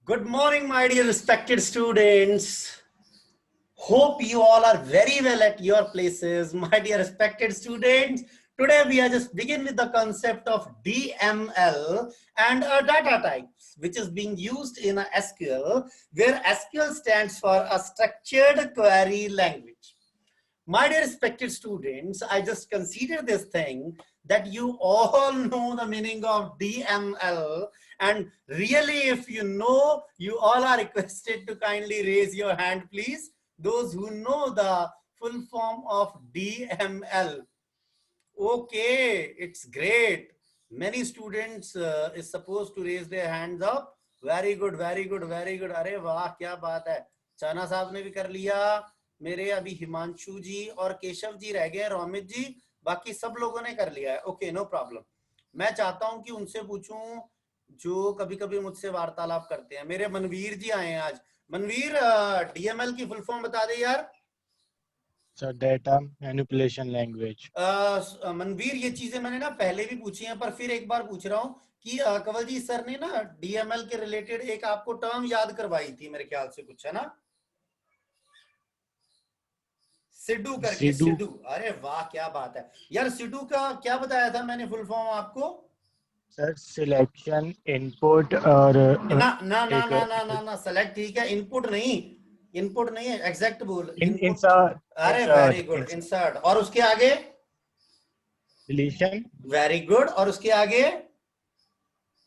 Good morning, my dear respected students. Hope you all are very well at your places, my dear respected students. Today we are just begin with the concept of DML and data types, which is being used in a SQL, where SQL stands for a structured query language. My dear respected students, I just consider this thing that you all know the meaning of DML, and really if you know, you all are requested to kindly raise your hand, please. Those who know the full form of DML. Okay, it's great. Many students is supposed to raise their hands up. Very good, very good, very good. अरे वाह, क्या बात है. चाना साहब ने भी कर लिया. मेरे अभी हिमांशु जी और केशव जी रह गए, रोमित जी, बाकी सब लोगों ने कर लिया है. Okay, no problem. मैं चाहता हूं कि उनसे पूछूं जो कभी कभी मुझसे वार्तालाप करते हैं. मेरे मनवीर जी आए हैं आज. मनवीर, डीएमएल की फुल फॉर्म बता दे यार. Sir data manipulation language. Manveer, ये चीजें मैंने ना पहले भी पूछी हैं, पर फिर एक बार पूछ रहा हूँ कि कंवल जी सर ने ना डीएमएल के रिलेटेड एक आपको टर्म याद करवाई थी, मेरे ख्याल से कुछ, है ना? सिडू करके. सिडू. अरे वाह, क्या बात है यार. सिडू का क्या बताया था मैंने फुल फॉर्म आपको? सर सिलेक्शन, इनपुट और ना ना ना ना ना ना ना सेलेक्ट ठीक है, इनपुट नहीं. इनपुट नहीं है, एग्जैक्ट बोल. इनपुट. इंसर्ट. अरे वेरी गुड. इंसर्ट. और उसके आगे डिलीशन. Very good. और उसके आगे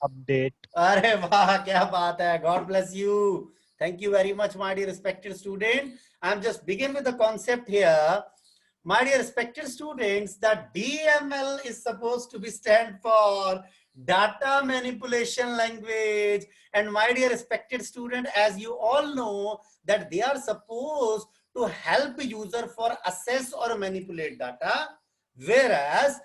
अपडेट. अरे वाह, क्या बात है. God bless you. Thank you very much, my dear respected student. I'm just begin with the concept here. My dear respected students, that DML is supposed to be stand for data manipulation language. And my dear respected student, as you all know, that they are supposed to help user for access or manipulate data, whereas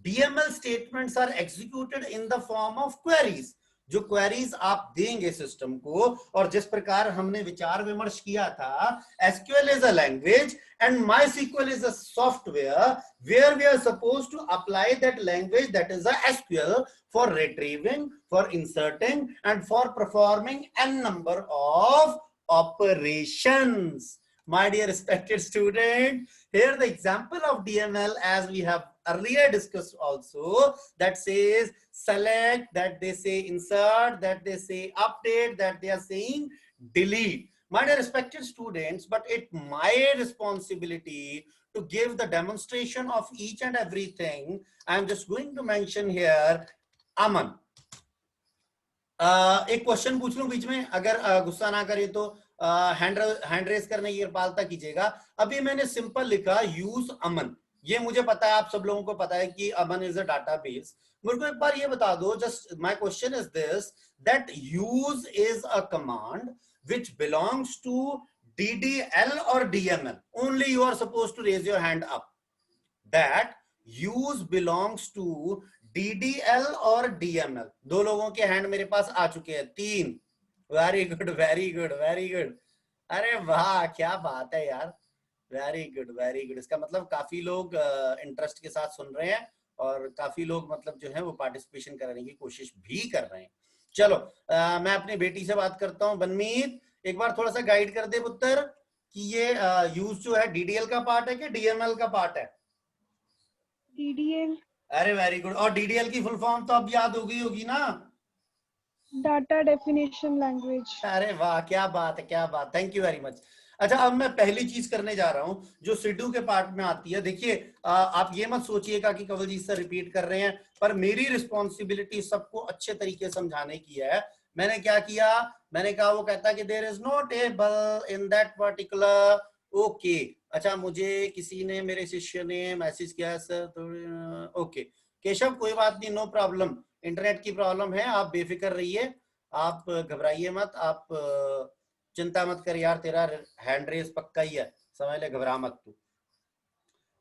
DML statements are executed in the form of queries. जो queries आप देंगे system को, और जिस प्रकार हमने विचार विमर्श किया था, SQL is a language and MySQL is a software where we are supposed to apply that language, that is a SQL, for retrieving, for inserting, and for performing n number of operations. My dear respected student, here the example of DML, as we have earlier discussed also, that says select, that they say insert, that they say update, that they are saying delete. My dear respected students, but it's my responsibility to give the demonstration of each and everything. I'm just going to mention here Aman. एक question पूछ लूं बीच में, अगर गुस्सा ना करे तो hand raise करने की कृपा कीजिएगा. अभी मैंने सिंपल लिखा यूज अमन. ये मुझे पता है, आप सब लोगों को पता है कि अमन इज अ डाटाबेस. मुझे को एक बार ये बता दो, just my question is this, that use is a command which belongs to DDL or DML. Only you are supposed to raise your hand up. That use belongs to DDL और DML. दो लोगों के hand मेरे पास आ चुके हैं. 3. Very good, very good, very good. अरे वाह, क्या बात है यार. Very good, very good. इसका मतलब काफी लोग इंटरेस्ट के साथ सुन रहे हैं और काफी लोग मतलब जो है वो पार्टिसिपेशन करने की कोशिश भी कर रहे हैं. चलो, मैं अपनी बेटी से बात करता हूँ. बनमीत, एक बार थोड़ा सा गाइड कर दे पुत्र कि ये यूज जो है DDL का पार्ट है कि DML का पार्ट है? DDL. अरे वेरी गुड. और DDL की फुल फॉर्म तो अब याद हो गई होगी ना? Data definition language. अरे वाह, क्या बात है, क्या बात. Thank you very much. अच्छा, अब मैं पहली चीज करने जा रहा हूं जो सिडू के पार्ट में आती है. देखिए, आप ये मत सोचिएगा कि कंवल जी से रिपीट कर रहे हैं, पर मेरी रिस्पॉन्सिबिलिटी सबको अच्छे तरीके से समझाने की है. मैंने क्या किया, मैंने कहा, वो कहता है कि there is no table in that particular. Okay, अच्छा, मुझे किसी ने, मेरे शिष्य ने मैसेज किया सर तो ओके केशव, कोई बात नहीं, नो प्रॉब्लम. इंटरनेट की प्रॉब्लम है, आप बेफिक्र रहिए, आप घबराइए मत, आप चिंता मत कर यार, तेरा हैंड रेस पक्का ही है, समझ ले, घबरा मत तू.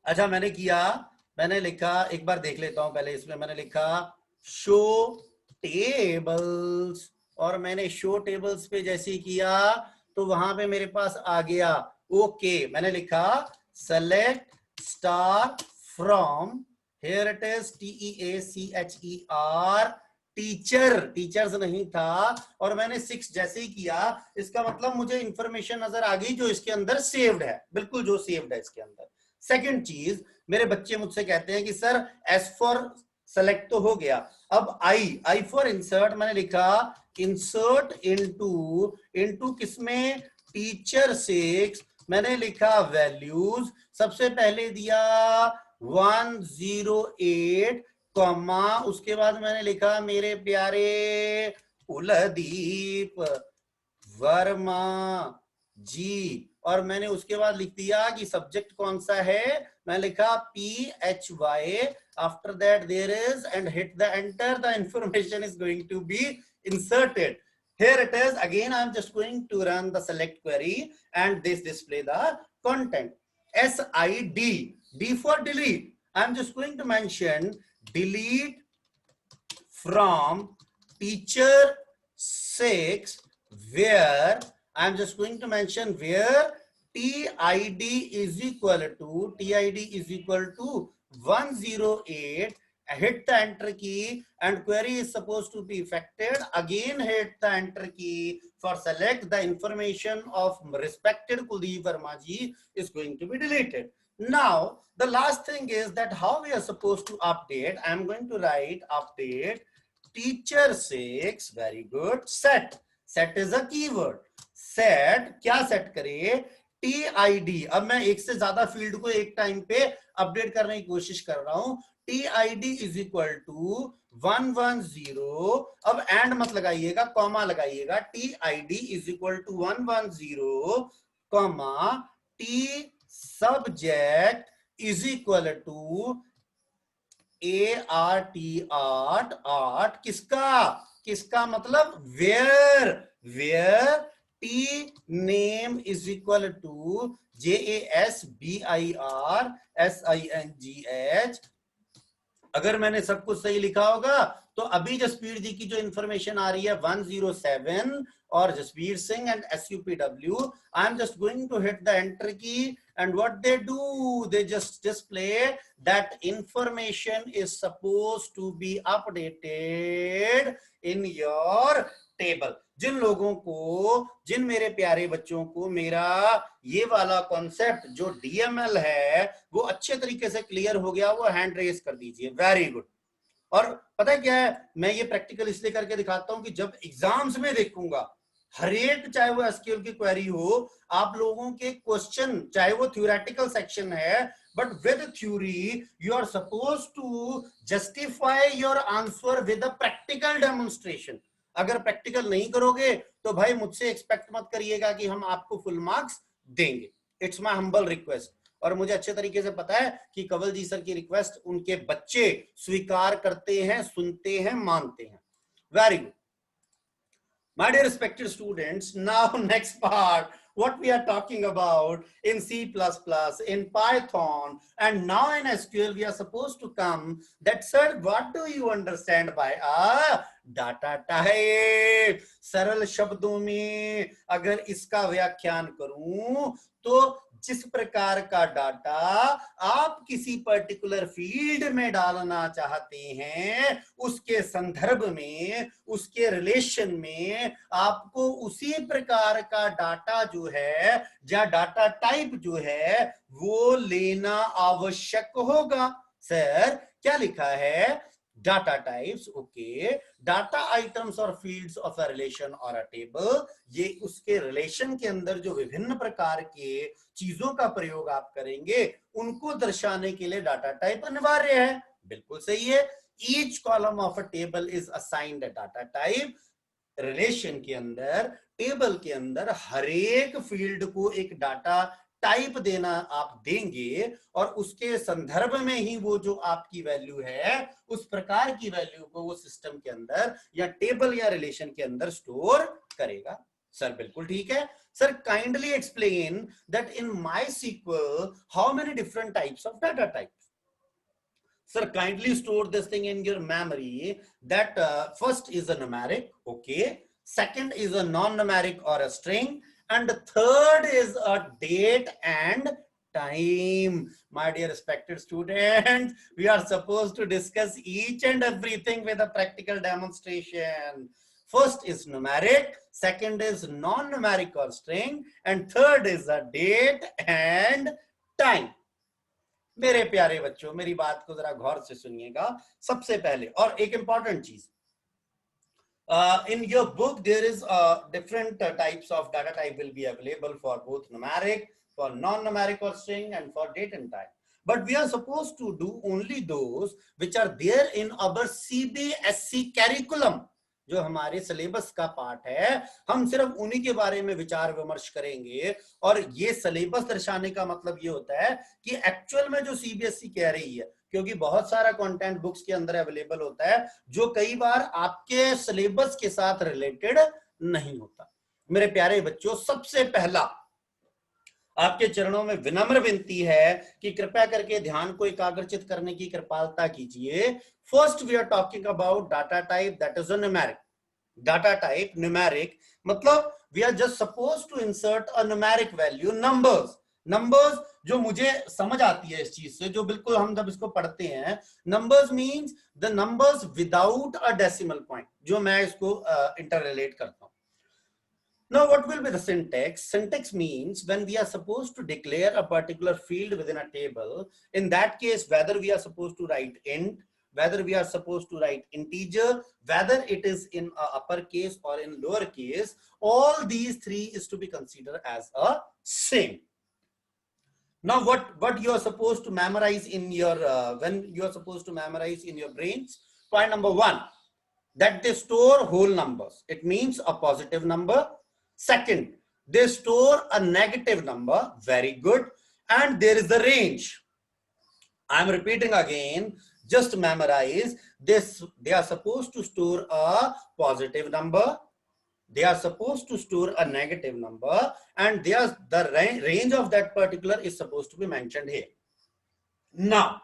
अच्छा, मैंने किया, मैंने लिखा, एक बार देख लेता हूं पहले. इसमें मैंने लिखा शो टेबल्स, और मैंने शो टेबल्स पे जैसे किया तो वहां पे मेरे पास आ गया ओके. मैंने लिखा select star from, here it is TEACHER teachers नहीं था, और मैंने 6 जैसे ही किया, इसका मतलब मुझे इंफॉर्मेशन नजर आ गई जो इसके अंदर सेव्ड है, बिल्कुल जो सेव्ड है इसके अंदर। सेकंड चीज, मेरे बच्चे मुझसे कहते हैं कि सर एस फॉर सेलेक्ट तो हो गया, अब आई फॉर इंसर्ट मैंने लिखा इंसर्ट इनटू किसमें, टीचर 6, मैंने लिखा वैल्यूज, सबसे पहले दिया 108 कॉमा, उसके बाद मैंने लिखा मेरे प्यारे कुलदीप वर्मा जी, और मैंने उसके बाद लिख दिया कि सब्जेक्ट कौन सा है, मैं लिखा PHY, after that there is and hit the enter, the information is going to be inserted. Here it is again, I am just going to run the select query and this display the content. SID, D for delete, I am just going to mention delete from teacher 6, where I am just going to mention where TID is equal to 108, hit the enter key and query is supposed to be effected, again hit the enter key for select, the information of respected Kuldeep Verma ji is going to be deleted. Now the last thing is that how we are supposed to update. I am going to write update teacher 6, very good, set is a keyword, set क्या set करे, TID, अब मैं एक से ज्यादा field को एक time पे अपडेट करने की कोशिश कर रहा हूं, TID इज इक्वल टू 110, अब एंड मत लगाइएगा, कॉमा लगाइएगा, TID is equal to 110 comma T subject is equal to ART किसका मतलब where T name is equal to JASBIRSINGH। अगर मैंने सब कुछ सही लिखा होगा तो अभी जसबीर जी की जो इंफॉर्मेशन आ रही है 107 और Jasbir Singh and SUPW, I am just going to hit the enter key and what they do, they just display that information is supposed to be updated in your table. जिन लोगों को, जिन मेरे प्यारे बच्चों को मेरा ये वाला कॉन्सेप्ट जो DML है वो अच्छे तरीके से क्लियर हो गया, वो हैंड रेज कर दीजिए, वेरी गुड। और पता है क्या है, मैं ये प्रैक्टिकल इसलिए करके दिखाता हूं कि जब एग्जाम्स में देखूंगा हर एक, चाहे वो SQL की क्वेरी हो, आप लोगों के क्वेश्चन, चाहे वो थ्योरेटिकल सेक्शन है, but with theory you are suppose to justify your answer with a practical demonstration. अगर प्रैक्टिकल नहीं करोगे तो भाई मुझसे एक्सपेक्ट मत करिएगा कि हम आपको फुल मार्क्स देंगे, इट्स माय हम्बल रिक्वेस्ट। और मुझे अच्छे तरीके से पता है कि कंवल जी सर की रिक्वेस्ट उनके बच्चे स्वीकार करते हैं, सुनते हैं, मानते हैं। Very good my dear respected students, now next part, what we are talking about in C++, in Python, and now in SQL, we are supposed to come that, sir, what do you understand by a data type? सरल शब्दों में अगर इसका व्याख्यान करूं तो जिस प्रकार का डाटा आप किसी पर्टिकुलर फील्ड में डालना चाहते हैं, उसके संदर्भ में, उसके रिलेशन में आपको उसी प्रकार का डाटा जो है, या डाटा टाइप जो है, वो लेना आवश्यक होगा। सर क्या लिखा है, data types, okay, data items or fields of a relation or a table, ये उसके रिलेशन के अंदर जो विभिन्न प्रकार के चीजों का प्रयोग आप करेंगे उनको दर्शाने के लिए डाटा टाइप अनिवार्य है। बिल्कुल सही है। Each column of a table is assigned a data type। Relation के अंदर, टेबल के अंदर हर एक फील्ड को एक डाटा टाइप देना आप देंगे और उसके संदर्भ में ही वो जो आपकी वैल्यू है उस प्रकार की वैल्यू को वो सिस्टम के अंदर या टेबल या रिलेशन के अंदर स्टोर करेगा। सर बिल्कुल ठीक है। Sir kindly explain that in MySQL how many different types of data types. Sir, kindly store this thing in your memory that first is a numeric, okay. Second is a non-numeric or a string, and the third is a date and time. My dear respected students, we are supposed to discuss each and everything with a practical demonstration. First is numeric, second is non-numeric or string, and third is a date and time. मेरे प्यारे बच्चों, मेरी बात को जरा गौर से सुनिएगा. सबसे पहले और एक इंपॉर्टेंट चीज, in your book there is different types of data type will be available for both numeric, for non-numeric or string, and for date and time. But we are supposed to do only those which are there in our CBSE curriculum. जो हमारे syllabus का part है, हम सिर्फ उन्हीं के बारे में विचार विमर्श करेंगे. और ये सिलेबस दर्शाने का मतलब ये होता है कि एक्चुअल में जो सीबीएसई कह रही है, क्योंकि बहुत सारा कंटेंट बुक्स के अंदर अवेलेबल होता है जो कई बार आपके सिलेबस के साथ रिलेटेड नहीं होता. मेरे प्यारे बच्चों, सबसे पहला आपके चरणों में विनम्र विनती है कि कृपया करके ध्यान को एकाग्रचित करने की कृपालता कीजिए. First we are talking about data type, that is a numeric. Data type numeric मतलब we are just suppose to insert a numeric value, numbers जो मुझे समझ आती है इस चीज से, जो बिल्कुल हम जब इसको पढ़ते हैं, numbers means the numbers without a decimal point, जो मैं इसको इंटर रिलेट करता हूं. Now, what will be the syntax? Syntax means when we are supposed to declare a particular field within a table, in that case, whether we are supposed to write int, whether we are supposed to write integer, whether it is in uppercase or in lowercase, all these three is to be considered as a same. Now, what you are supposed to memorize in your, when you are supposed to memorize in your brains? Point number one, that they store whole numbers. It means a positive number. Second, they store a negative number. Very good. And there is the range. I'm repeating again. Just memorize this. They are supposed to store a positive number. They are supposed to store a negative number. And the range of that particular is supposed to be mentioned here. Now,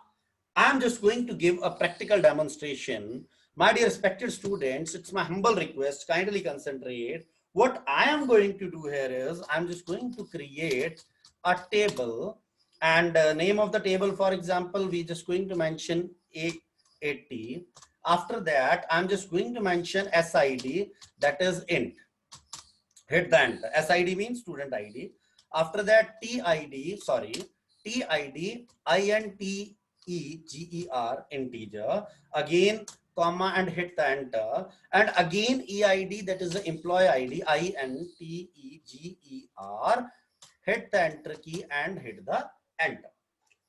I'm just going to give a practical demonstration. My dear respected students, it's my humble request. Kindly concentrate. What I am going to do here is I'm just going to create a table, and name of the table, for example, we just going to mention A80. After that, I'm just going to mention SID, that is int. Hit the enter. SID means student ID. After that, TID, INTEGER, integer. Again, comma and hit the enter, and again EID, that is the employee ID, INTEGER, hit the enter key and hit the enter.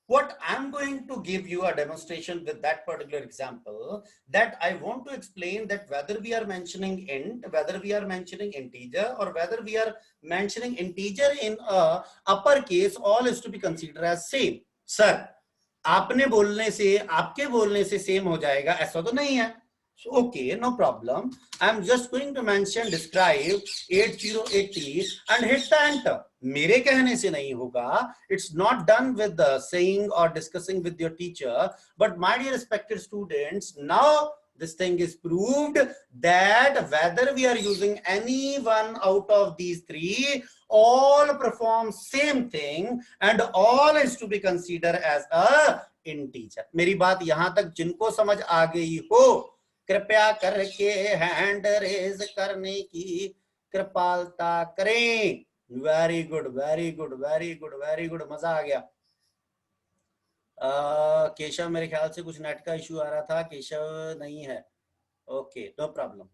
What I'm going to give you a demonstration with that particular example, that I want to explain that whether we are mentioning int, whether we are mentioning integer, or whether we are mentioning integer in uppercase, all is to be considered as same. Sir, आपने बोलने से आपके बोलने से same हो जाएगा ऐसा तो नहीं है. So, okay, no problem. I'm just going to mention describe 8080 and hit the enter. मेरे कहने से नहीं होगा. It's not done with the saying or discussing with your teacher. But my dear respected students, now this thing is proved that whether we are using any one out of these three, all perform same thing and all is to be considered as a integer. मेरी बात यहां तक जिनको समझ आ गई हो, कृपया करके हैंड रेज करने की कृपालता करें. Very good, very good, very good, very good, मजा आ गया. केशव, मेरे ख्याल से कुछ नेट का इश्यू आ रहा था. केशव नहीं है. Okay, no problem.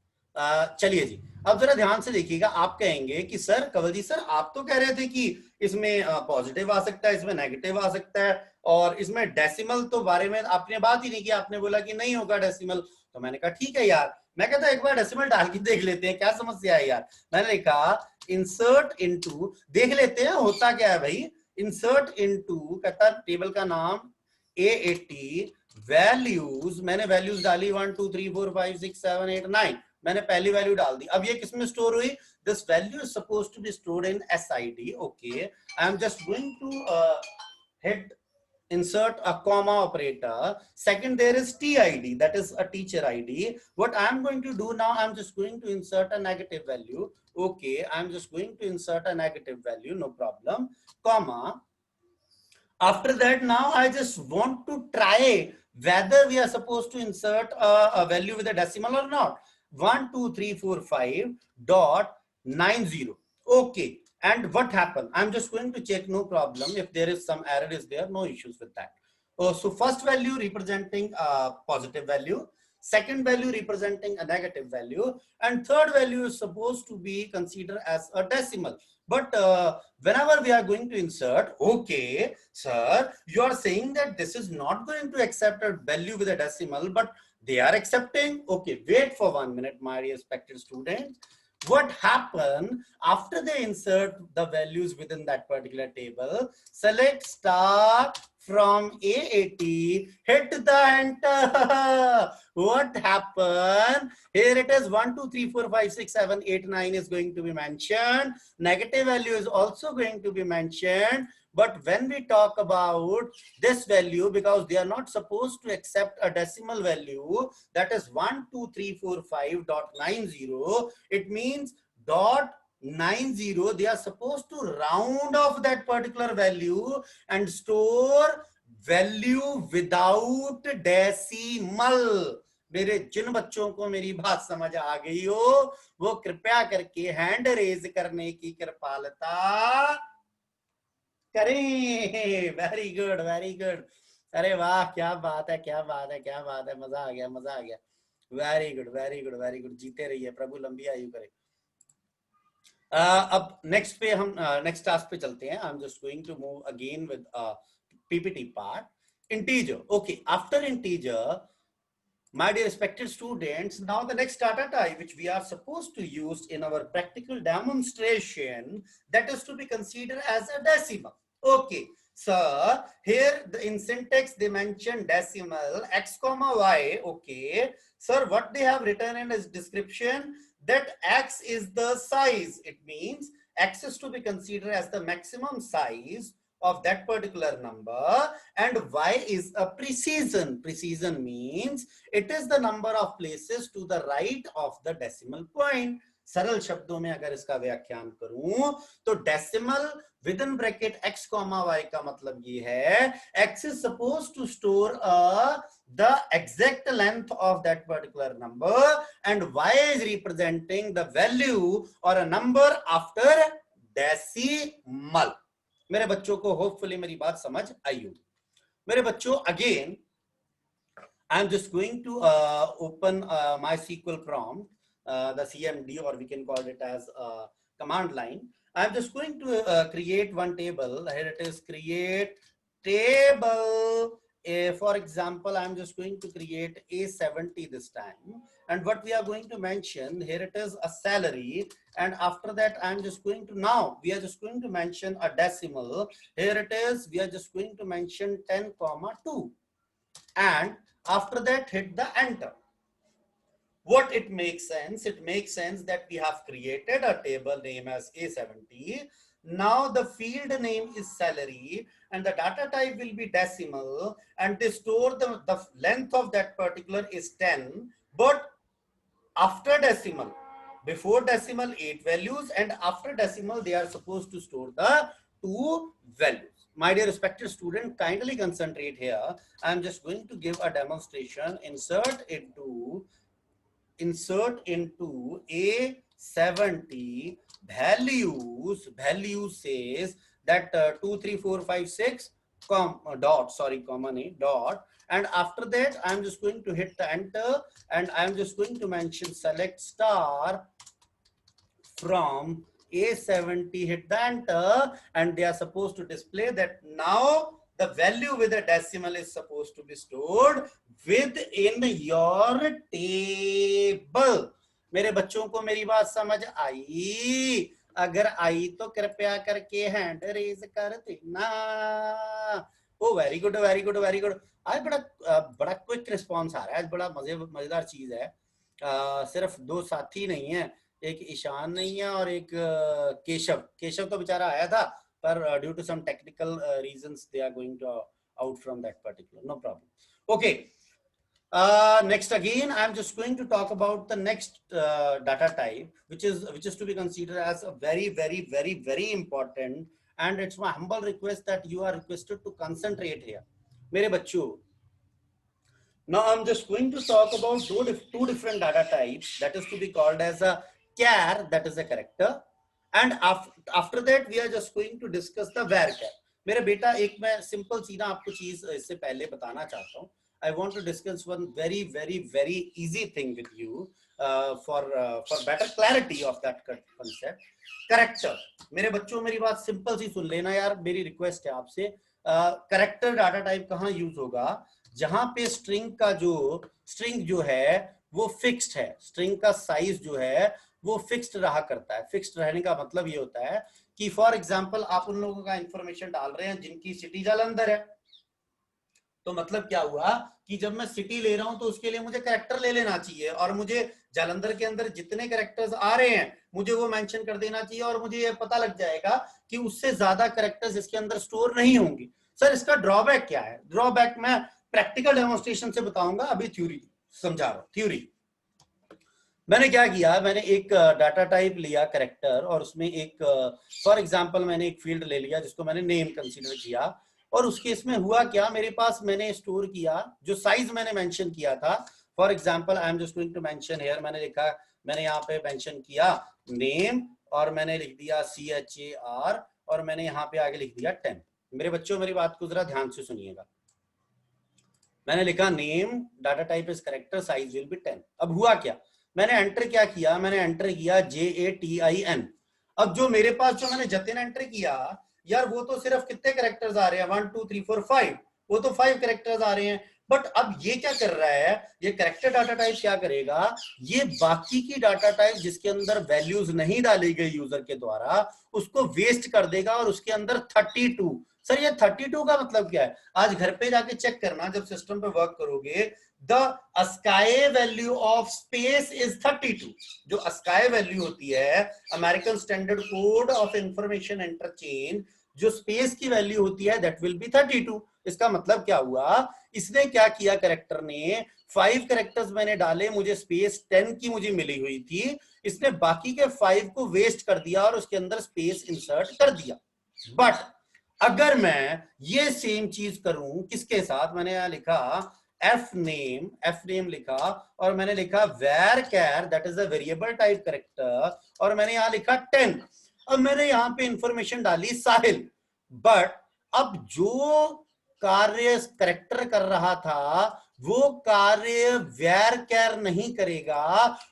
चलिए जी, अब जरा ध्यान से देखिएगा. आप कहेंगे कि सर कंवलजीत सर, आप तो कह रहे थे कि इसमें पॉजिटिव आ सकता है, इसमें नेगेटिव आ सकता है, और इसमें डेसिमल तो बारे में आपने बात ही नहीं की. आपने बोला कि नहीं होगा डेसिमल. तो मैंने कहा ठीक है यार, मैं कहता एक बार डेसिमल डाल के देख लेते हैं, क्या समस्या है यार. मैंने लिखा इंसर्ट इनटू, देख लेते हैं होता क्या है भाई. इंसर्ट इनटू, कहता टेबल का नाम A80, वैल्यूज, मैंने वैल्यूज डाली 1 2 3 4 5 6 7 8 9, मैंने पहली वैल्यू डाल दी. अब ये किसमें स्टोर हुई? This value is supposed to be stored in SID. Okay, I am just going to hit insert a comma operator. Second, there is TID, that is a teacher ID. What I am going to do now, I'm just going to insert a negative value. Okay, I'm just going to insert a negative value, no problem. Comma. After that, now I just want to try whether we are supposed to insert a value with a decimal or not. 1234.90. Okay. And what happened? I'm just going to check, no problem. If there is some error is there, no issues with that. Oh, so first value representing a positive value, second value representing a negative value, and third value is supposed to be considered as a decimal. But whenever we are going to insert, okay, sir, you are saying that this is not going to accept a value with a decimal, but they are accepting. Okay, wait for 1 minute, my respected students. What happened after they insert the values within that particular table? Select star from A80, hit the enter. What happened? Here it is 1, 2, 3, 4, 5, 6, 7, 8, 9 is going to be mentioned. Negative value is also going to be mentioned. But when we talk about this value, because they are not supposed to accept a decimal value, that is 12345.90, it means dot 90, they are supposed to round off that particular value and store value without decimal. मेरे जिन बच्चों को मेरी बात समझ आ गई हो वो कृपया करके हैंड रेज करने की कृपालता करें. Very good, very good. अरे वाह, क्या बात है, क्या बात है, क्या बात है. मजा आ गया, मजा आ गया. Very good, very good, very good. जीते रहिए, प्रभु लंबी आयु करे. अब नेक्स्ट पे हम नेक्स्ट टास्क पे चलते हैं. I am just going to move again with PPT part. Integer. Okay, after integer, my dear respected students, now the next data type which we are supposed to use in our practical demonstration, that is to be considered as a decimal. Okay, so here in syntax they mention decimal x comma y. Okay, sir, what they have written in this description, that x is the size. It means x is to be considered as the maximum size of that particular number, and y is a precision. Precision means it is the number of places to the right of the decimal point. सरल शब्दों में अगर इसका व्याख्यान करूं तो decimal with in bracket x comma y का मतलब ये है x is supposed to store the exact length of that particular number and y is representing the value or a number after decimal. मेरे बच्चों को होपफुली मेरी बात समझ आई होगी. मेरे बच्चों, again I am just going to open MySQL prompt, the CMD, or we can call it as command line. I am just going to create one table. Here it is, create table. For example, I am just going to create A70 this time. And what we are going to mention, here it is a salary. And after that, I'm just going to, now we are just going to mention a decimal. Here it is, we are just going to mention 10,2. And after that, hit the enter. What it makes sense? It makes sense that we have created a table name as A70. Now the field name is salary and the data type will be decimal, and they store the length of that particular is 10, but after decimal, before decimal 8 values, and after decimal they are supposed to store the 2 values. My dear respected student, kindly concentrate here. I am just going to give a demonstration. Insert into A70 values. Value says that 2 3 4 5 6 dot, and after that I'm just going to hit the enter, and I'm just going to mention select star from A70, hit the enter, and they are supposed to display that now the value with a decimal is supposed to be stored within your table. मेरे बच्चों को मेरी बात समझ आई? अगर आई तो कृपया करके हैंड रेज कर देना. Oh very good, very good, very good. आज बड़ा क्विक रिस्पॉन्स आ रहा है. आज बड़ा मजेदार चीज है. सिर्फ 2 साथी नहीं है, एक ईशान नहीं है और एक केशव तो बेचारा आया था, पर due to some technical reasons they are going to out from that particular. No problem. Okay. Next, again, I'm just going to talk about the next data type, which is to be considered as a very, very, very, very important and it's my humble request that you are requested to concentrate here. मेरे बच्चों, now I'm just going to talk about two different data types that is to be called as a char, that is a character, and after that we are just going to discuss the varchar. मेरे बेटा एक मैं simple सीधा आपको चीज इससे पहले बताना चाहता हूँ. I want to discuss one very easy thing with you for better clarity of that concept. Character. मेरे बच्चों मेरी बात सिंपल सी सुन लेना यार, मेरी रिक्वेस्ट है आपसे. कैरेक्टर डाटा टाइप कहाँ यूज होगा? जहां पे स्ट्रिंग जो है वो फिक्स्ड है, स्ट्रिंग का साइज जो है वो फिक्स्ड रहा करता है. फिक्स्ड रहने का मतलब ये होता है कि फॉर एग्जांपल आप उन लोगों का इंफॉर्मेशन डाल रहे हैं जिनकी सिटी जालंधर है, तो मतलब क्या हुआ कि जब मैं सिटी ले रहा हूं तो उसके लिए मुझे कैरेक्टर ले लेना चाहिए, और मुझे जालंधर के अंदर जितने कैरेक्टर्स आ रहे हैं मुझे वो मेंशन कर देना चाहिए, और मुझे ये पता लग जाएगा कि उससे ज्यादा कैरेक्टर्स इसके अंदर स्टोर नहीं होंगे. सर इसका ड्रॉबैक क्या है? ड्रॉबैक मैं प्रैक्टिकल डेमोन्स्ट्रेशन से बताऊंगा, अभी थ्योरी समझा रहा हूं. थ्योरी मैंने क्या किया, मैंने एक डाटा टाइप लिया कैरेक्टर, और उसमें एक फॉर एग्जांपल मैंने एक फील्ड ले लिया जिसको मैंने नेम कंसीडर किया, और उस केस में हुआ क्या, मेरे पास मैंने स्टोर किया जो साइज मैंने मेंशन किया था. For example I am just going to mention here, मैंने लिखा, मैंने यहाँ पे मेंशन किया नेम, और मैंने लिख दिया CHAR, और मैंने यहाँ पे आगे लिख दिया 10. मेरे बच्चों मेरी बात को जरा ध्यान से सुनिएगा. मैंने लिखा name data type is character, size will be 10. अब हुआ क्या, मैंने एंटर क्या किया, मैंने एंटर किया JATIN. अब जो मेरे पास जो मैंने जतिन एंटर किया यार, वो तो सिर्फ कितने कैरेक्टर्स आ रहे हैं, 1 2 3 4 5, वो तो 5 कैरेक्टर्स आ रहे हैं. बट अब ये क्या कर रहा है, ये कैरेक्टर डाटा टाइप क्या करेगा, ये बाकी की डाटा टाइप जिसके अंदर वैल्यूज नहीं डाली गई यूजर के द्वारा उसको वेस्ट कर देगा, और उसके अंदर 32. सर ये 32 का मतलब क्या है? आज घर पे जाके चेक करना, जब सिस्टम पे वर्क करोगे, the ASCII value of space is 32. जो ASCII वैल्यू होती है, American standard code of information interchange, जो स्पेस की वैल्यू होती है दैट विल बी 32. इसका मतलब क्या हुआ, इसने क्या किया, कैरेक्टर ने 5 कैरेक्टर्स मैंने डाले, मुझे स्पेस 10 की मुझे मिली हुई थी, इसने बाकी के 5 को वेस्ट कर दिया और उसके अंदर स्पेस इंसर्ट कर दिया. बट अगर मैं ये सेम चीज करूं किसके साथ, मैंने यहां लिखा f name लिखा, और मैंने लिखा varchar, that is a variable type character, और मैंने यहां लिखा 10. अब मैंने यहां पे इंफॉर्मेशन डाली साहिल, बट अब जो कार्य कैरेक्टर कर रहा था वो कार्य varchar नहीं करेगा,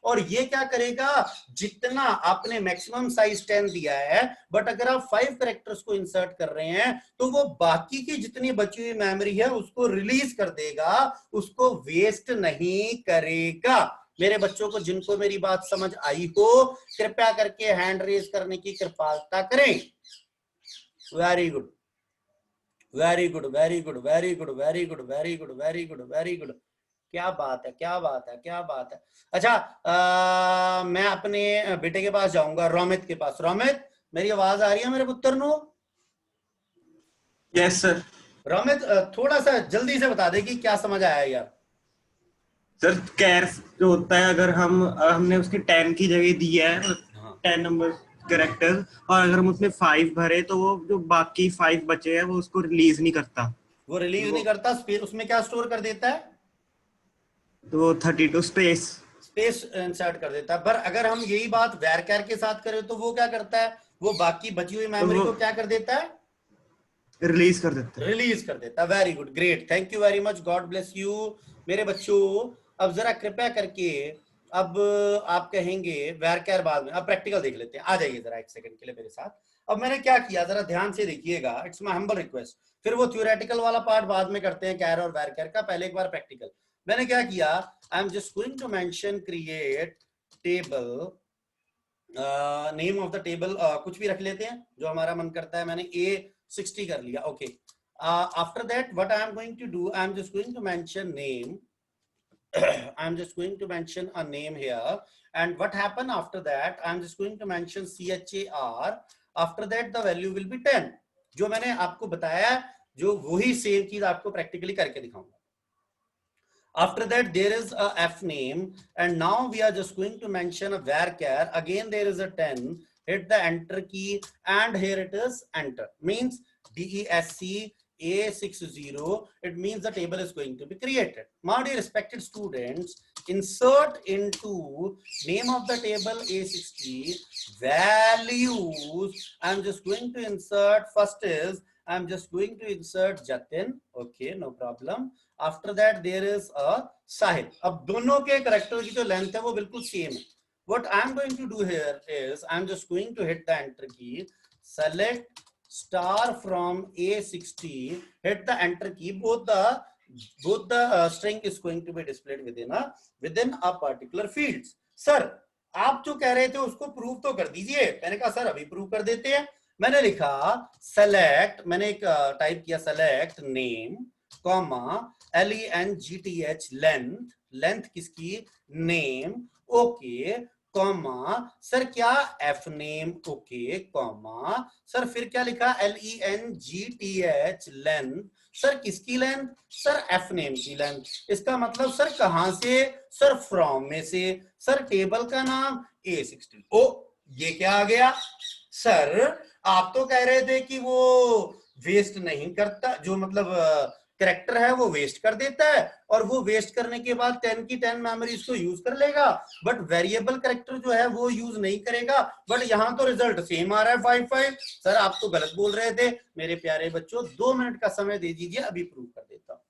और ये क्या करेगा, जितना आपने मैक्सिमम साइज 10 दिया है, बट अगर आप 5 कैरेक्टर्स को इंसर्ट कर रहे हैं तो वो बाकी की जितनी बची हुई मेमोरी है उसको रिलीज कर देगा, उसको वेस्ट नहीं करेगा. मेरे बच्चों को जिनको मेरी बात समझ आई हो कृपया करके हैंड रेज करने की कृपालता करें. Very good, very good, very good, very good, very good, very good, very good, very good. क्या बात है, क्या बात है, क्या बात है. अच्छा मैं अपने बेटे के पास जाऊंगा, रोमित के पास. रोमित मेरी आवाज आ रही है मेरे पुत्र नो? Yes sir. रोमित थोड़ा सा जल्दी से बता दे कि क्या समझ आया यार. सर कैर जो होता है, अगर हमने उसकी 10 की जगह दी है, 10 नंबर कैरेक्टर, और अगर हम उसमें 5 भरे तो वो जो बाकी 5 बचे हैं वो उसको रिलीज नहीं करता. वो रिलीज नहीं करता, उसमें क्या स्टोर कर देता है, तो 32 स्पेस इंसर्ट कर देता है. पर अगर हम यही बात varchar के साथ करें तो वो क्या करता है, वो बाकी बची हुई मेमोरी को क्या कर देता है, रिलीज कर देता है. रिलीज कर देता है. Very good, great, thank you very much, God bless you. मेरे बच्चों अब जरा कृपया करके, अब आप कहेंगे varchar बाद में, अब प्रैक्टिकल देख लेते हैं. आ जाइए जरा एक सेकंड के लिए मेरे साथ. अब मैंने क्या किया जरा ध्यान से देखिएगा, इट्स माय हम्बल रिक्वेस्ट. फिर वो थ्योरेटिकल वाला पार्ट बाद में करते हैं char और varchar का, पहले एक बार प्रैक्टिकल. मैंने क्या किया, I am just going to mention create table, name of the table कुछ भी रख लेते हैं जो हमारा मन करता है. मैंने A60 कर लिया. Okay, after that what I am going to do, I am just going to mention name. I'm just going to mention a name here, and what happen after that, I'm just going to mention CHAR. After that the value will be 10. जो मैंने आपको बताया जो वही same चीज आपको practically करके दिखाऊंगा. After that there is a f name, and now we are just going to mention a varchar. Again there is a 10. hit the enter key, and here it is enter. Means DESC A60, it means the table is going to be created. My dear respected students, insert into name of the table A60 values. I'm just going to insert, first is I'm just going to insert Jatin. Okay, no problem. After that there is a Sahil. अब दोनों के character की जो length है वो बिल्कुल same है. What I'm going to do here is I'm just going to hit the enter key, select star from A60, hit the enter key. Both the string is going to be displayed within a particular fields. Sir, आप जो कह रहे थे उसको prove तो कर दीजिए. मैंने कहा सर अभी प्रूव कर देते हैं. मैंने लिखा select, मैंने एक टाइप किया select name, comma LENGTH length, length किसकी? नेम. ओके, कॉमा सर क्या F name. Okay, comma sir फिर क्या लिखा? LENGTH length. सर किसकी लेंथ? सर एफ नेम की लेंथ. इसका मतलब सर कहां से? सर फ्रॉम में से. सर टेबल का नाम A60. ओ ये क्या आ गया? सर आप तो कह रहे थे कि वो वेस्ट नहीं करता, जो मतलब कैरेक्टर है वो वेस्ट कर देता है, और वो वेस्ट करने के बाद 10 की 10 मेमोरी इसको यूज कर लेगा, बट वेरिएबल कैरेक्टर जो है वो यूज नहीं करेगा. बट यहाँ तो रिजल्ट सेम आ रहा है 5-5. सर आप तो गलत बोल रहे थे. मेरे प्यारे बच्चों 2 मिनट का समय दे दीजिए, अभी प्रूव कर देता हूं.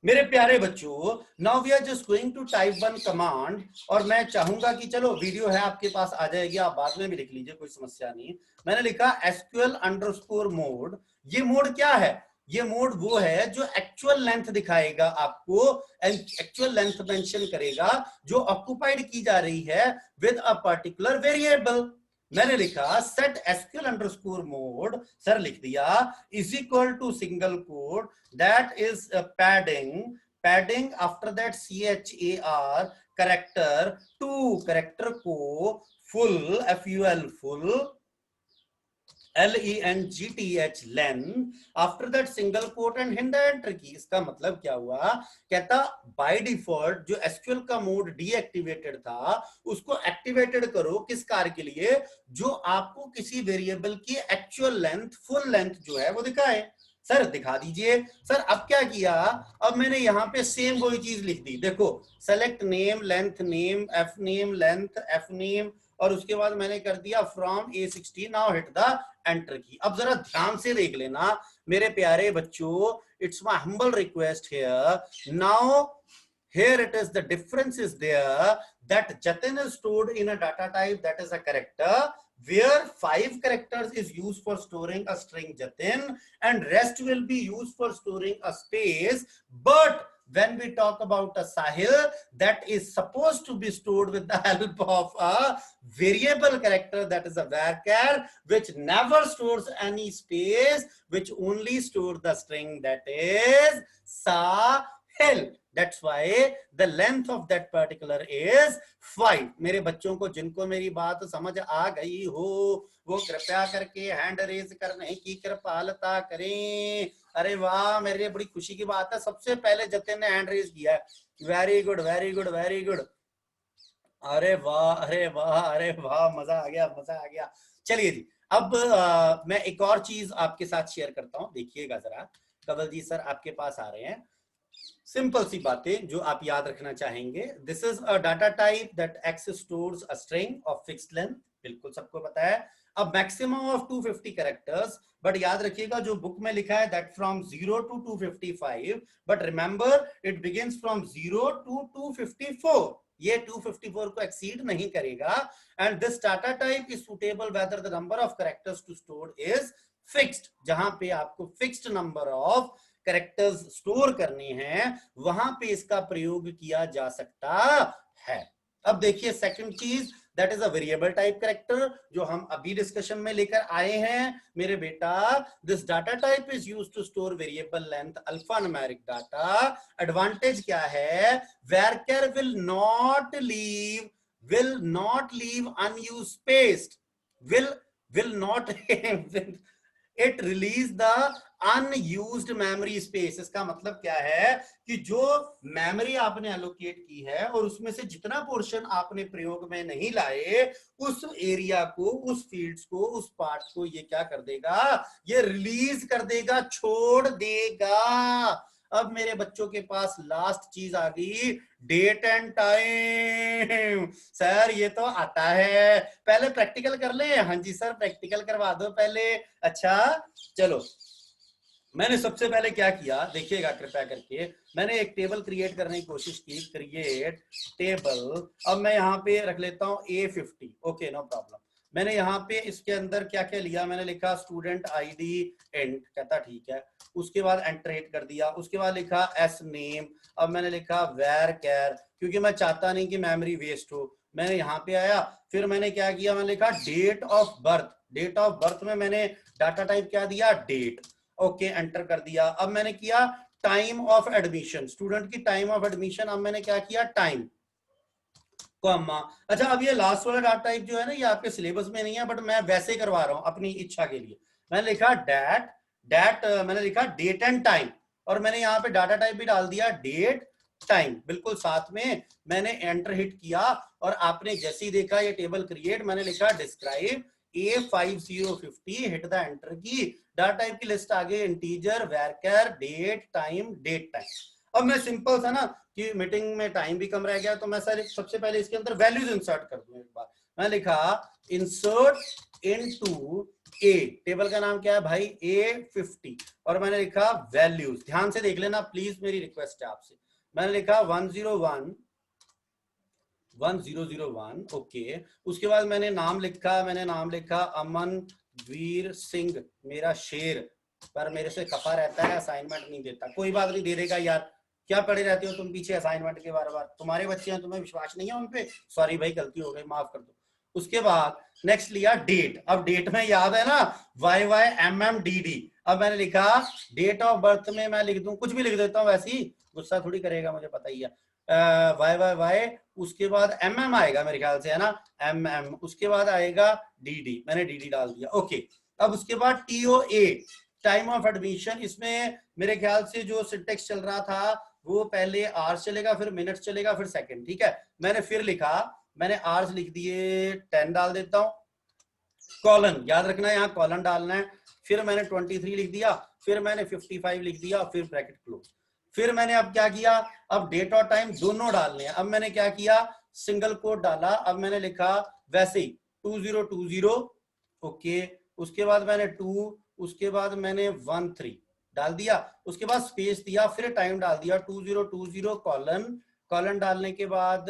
मेरे प्यारे बच्चों, now we are just going to type one command, और मैं चाहूंगा कि चलो वीडियो है आपके पास आ जाएगी, आप बाद में भी लिख लीजिए, कोई समस्या नहीं. मैंने लिखा SQL_mode. ये मोड क्या है? ये मोड वो है जो एक्चुअल लेंथ दिखाएगा आपको, एक्चुअल लेंथ मेंशन करेगा जो ऑक्युपाइड की जा रही है विद अ पर्टिकुलर वेरिएबल. मैंने लिखा set SQL_mode, सर लिख दिया, is equal to single quote that is padding after that CHAR character to character को full FUL full LENGTH length after that single quote and hit the enter key. इसका मतलब क्या हुआ? कहता by default जो SQL का mode deactivated था उसको एक्टिवेटेड करो. किस कार्य के लिए? जो आपको किसी वेरिएबल की एक्चुअल लेंथ, फुल लेंथ जो है वो दिखाए. सर दिखा दीजिए. सर अब क्या किया? अब मैंने यहाँ पे सेम वही चीज लिख दी. देखो, select name, length name, F name, length F name, और उसके बाद मैंने कर दिया from A60. Now hit the enter की. अब जरा ध्यान से देख लेना मेरे प्यारे बच्चों, it's my humble request here. Now here it is, the difference is there that Jatin is stored in a data type that is a character, where 5 characters is used for storing a string Jatin and rest will be used for storing a space. But when we talk about a Sahil, that is supposed to be stored with the help of a variable character, that is a varchar, which never stores any space, which only stores the string that is Sahil. That's why the length of that particular is 5. मेरे बच्चों को जिनको मेरी बात समझ आ गई हो वो कृपया करके हैंड रेज करने की कृपालता करें. अरे वाह, मेरे लिए बड़ी खुशी की बात है, सबसे पहले जतिन ने हैंड रेज किया है. Very good very good very good. अरे वाह अरे वाह अरे वाह, मजा आ गया मजा आ गया. चलिए जी, अब मैं एक और चीज आपके साथ शेयर करता हूँ. देखिएगा जरा, कवल जी सर आपके पास आ रहे हैं. सिंपल सी बातें जो आप याद रखना चाहेंगे. This is a data type that X stores a string of fixed length. बिल्कुल सबको पता है. अब मैक्सिमम ऑफ 250 कैरेक्टर्स, बट याद रखिएगा जो बुक में लिखा है that from 0 to 255, but remember it begins from 0 to 254. ये 254 को एक्सीड नहीं करेगा. And this data type is suitable whether the number of characters to store is fixed. जहां पे आपको fixed number of characters store करने हैं वहां पे इसका प्रयोग किया जा सकता है. अब देखिए सेकंड चीज, that is a variable type character जो हम अभी डिस्कशन में लेकर आए हैं. मेरे बेटा, this data type is used to store variable length alpha numeric data. Advantage क्या है? varchar will not leave unused space. will not it release the unused memory space. इसका मतलब क्या है कि जो मेमोरी आपने एलोकेट की है और उसमें से जितना पोर्शन आपने प्रयोग में नहीं लाए, उस एरिया को, उस फील्ड्स को, उस पार्ट को ये क्या कर देगा, ये रिलीज कर देगा, छोड़ देगा। अब मेरे बच्चों के पास लास्ट चीज आ गई, डेट एंड टाइम। सर ये तो आता है, पहले प्रैक्टिकल कर ले। हाँ जी सर, प्रैक्टिकल करवा दो पहले। अच्छा चलो, मैंने सबसे पहले क्या किया देखिएगा कृपया करके, मैंने एक टेबल क्रिएट करने की कोशिश की, क्रिएट टेबल। अब मैं यहाँ पे रख लेता हूँ A50, ओके नो प्रॉब्लम। मैंने यहाँ पे इसके अंदर क्या क्या लिया, मैंने लिखा स्टूडेंट आईडी एंड, कहता ठीक है। उसके बाद एंटर हिट कर दिया, उसके बाद लिखा एस नेम। अब मैंने लिखा वेर कैर, क्योंकि मैं चाहता नहीं कि मेमोरी वेस्ट हो। मैंने यहाँ पे आया, फिर मैंने क्या किया, मैंने लिखा date of birth. Date of birth में मैंने डाटा टाइप क्या दिया, डेट, ओके एंटर कर दिया। अब मैंने किया टाइम ऑफ एडमिशन, स्टूडेंट की टाइम ऑफ एडमिशन, अब मैंने क्या किया, टाइम कॉमा। अच्छा अब ये लास्ट वाला डाटा टाइप जो है ना, ये आपके सिलेबस में नहीं है, बट मैं वैसे ही करवा रहा हूं अपनी इच्छा के लिए। मैंने लिखा मैंने लिखा डेट एंड टाइम, और मैंने यहाँ पे डाटा टाइप भी डाल दिया डेट टाइम, बिल्कुल साथ में। मैंने एंटर हिट किया और आपने जैसे ही देखा ये टेबल क्रिएट, मैंने लिखा describe A5050, hit the enter key, data type की लिस्ट आ गई, integer, varchar, date time, date time. अब मैं सिंपल था ना कि मीटिंग में टाइम भी कम रह गया, तो मैं सर सबसे पहले इसके अंदर वैल्यूज इंसर्ट कर दूं एक बार। मैं लिखा इंसर्ट इनटू ए, टेबल का नाम क्या है भाई, A50, और मैंने लिखा वैल्यूज। ध्यान से देख लेना प्लीज, मेरी रिक्वेस्ट है आपसे। मैंने लिखा 1001, ओके। उसके बाद मैंने नाम लिखा अमन वीर सिंह, मेरा शेर, पर मेरे से खफा रहता है, असाइनमेंट नहीं देता। कोई बात नहीं, दे देगा यार, क्या पड़े रहते हो तुम पीछे असाइनमेंट के, बार बार तुम्हारे बच्चे हैं, तुम्हें विश्वास नहीं है उन पे। सॉरी भाई, गलती हो गई, माफ कर दो। उसके बाद नेक्स्ट लिया डेट। अब डेट में याद है ना, YYMMDD। अब मैंने लिखा डेट ऑफ बर्थ में मैं लिख दूं, कुछ भी लिख देता हूँ, वैसे ही गुस्सा थोड़ी करेगा, मुझे पता ही है। YYY, उसके बाद MM आएगा मेरे ख्याल से, है ना, MM, उसके बाद आएगा DD, मैंने DD डाल दिया, ओके। अब उसके बाद TOA, टाइम ऑफ एडमिशन। इसमें मेरे ख्याल से जो सिंटेक्स चल रहा था वो पहले आवर्स चलेगा, फिर मिनट्स चलेगा, फिर सेकंड, ठीक है। मैंने फिर लिखा, मैंने आवर्स लिख दिए, 10 डाल देता हूं, कॉलन याद रखना है, यहाँ कॉलन डालना है। फिर मैंने 23 लिख दिया, फिर मैंने 55 लिख दिया, फिर ब्रैकेट क्लोज। फिर मैंने अब क्या किया, अब डेट और टाइम दोनों डालने हैं। अब मैंने क्या किया, सिंगल कोट डाला। अब मैंने लिखा वैसे ही 2020, ओके। उसके बाद मैंने 2, उसके बाद मैंने 13 डाल दिया, उसके बाद स्पेस दिया, फिर टाइम डाल दिया 2020 कॉलन। कॉलन डालने के बाद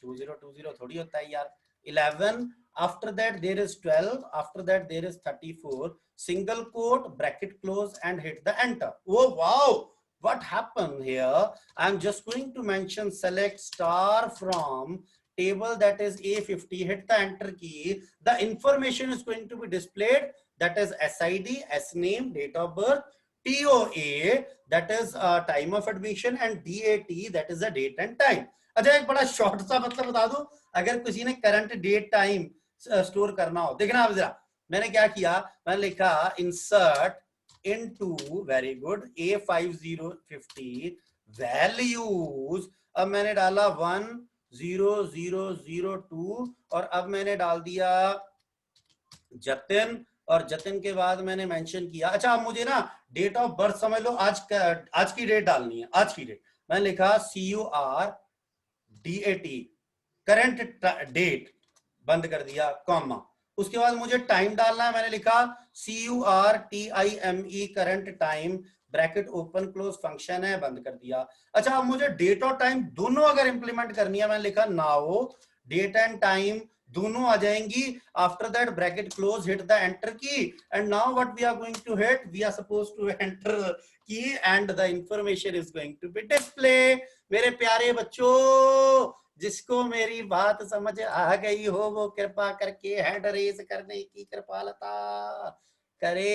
2020 थोड़ी होता है यार, 11, after that there is 12, after that there is 34, single quote, bracket close, and hit the enter. Oh wow, what happened here? I'm just going to mention select star from table, that is A50, hit the enter key. The information is going to be displayed, that is SID, S name, date of birth, TOA, that is time of admission, and DAT, that is the date and time. अच्छा एक बड़ा short सा मतलब बता दूं, अगर किसी ने करंट डेट टाइम स्टोर करना हो, देखना आप जरा, मैंने क्या किया, मैंने लिखा insert into, very good, A5050 values. अब मैंने डाला 10002, और अब मैंने डाल दिया जतिन, और जतिन के बाद मैंने मेंशन किया, अच्छा अब मुझे ना डेट ऑफ बर्थ समझ लो, आज की डेट डालनी है, आज की डेट। मैंने लिखा CURDAT, करंट डेट, बंद कर दिया, कॉमा। उसके बाद मुझे टाइम डालना है, मैंने लिखा CURTIME, current time, bracket open close function है, बंद कर दिया। अच्छा अब मुझे डेट और टाइम दोनों अगर इंप्लीमेंट करनी है, मैंने लिखा नाउ डेट एंड टाइम दोनों आ जाएंगी। After that bracket close, hit the enter key, and now what we are going to hit, we are suppose to enter key, and the information is going to be display. मेरे प्यारे बच्चों, जिसको मेरी बात समझ आ गई हो वो कृपा करके हैंड रेज करने की कृपालता करे।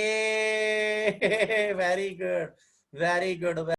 Very good, very good.